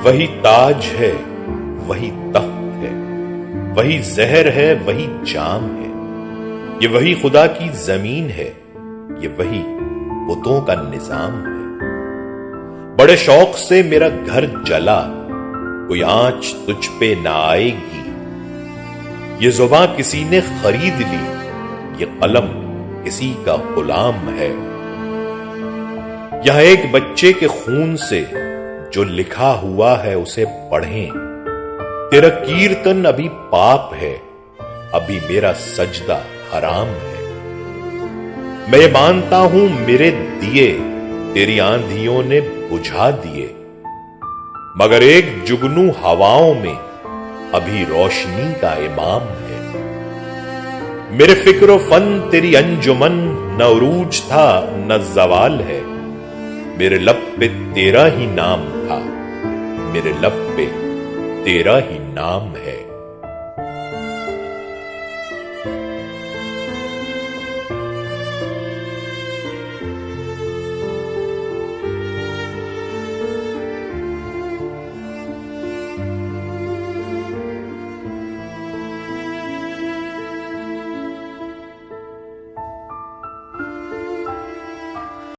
वही ताज है, वही तख्त है, वही जहर है, वही जाम है। ये वही खुदा की जमीन है, ये वही बुतों का निजाम है। बड़े शौक से मेरा घर जला, कोई आंच तुझ पे ना आएगी। ये जुबां किसी ने खरीद ली, ये कलम किसी का गुलाम है। यह एक बच्चे के खून से जो लिखा हुआ है उसे पढ़ें। तेरा कीर्तन अभी पाप है, अभी मेरा सजदा हराम है। मैं ये मानता हूं मेरे दिए तेरी आंधियों ने बुझा दिए, मगर एक जुगनू हवाओं में अभी रोशनी का इमाम है। मेरे फिक्र फन तेरी अंजुमन न उरूज था न जवाल है। मेरे लब पे तेरा ही नाम था, मेरे लब पे तेरा ही नाम है।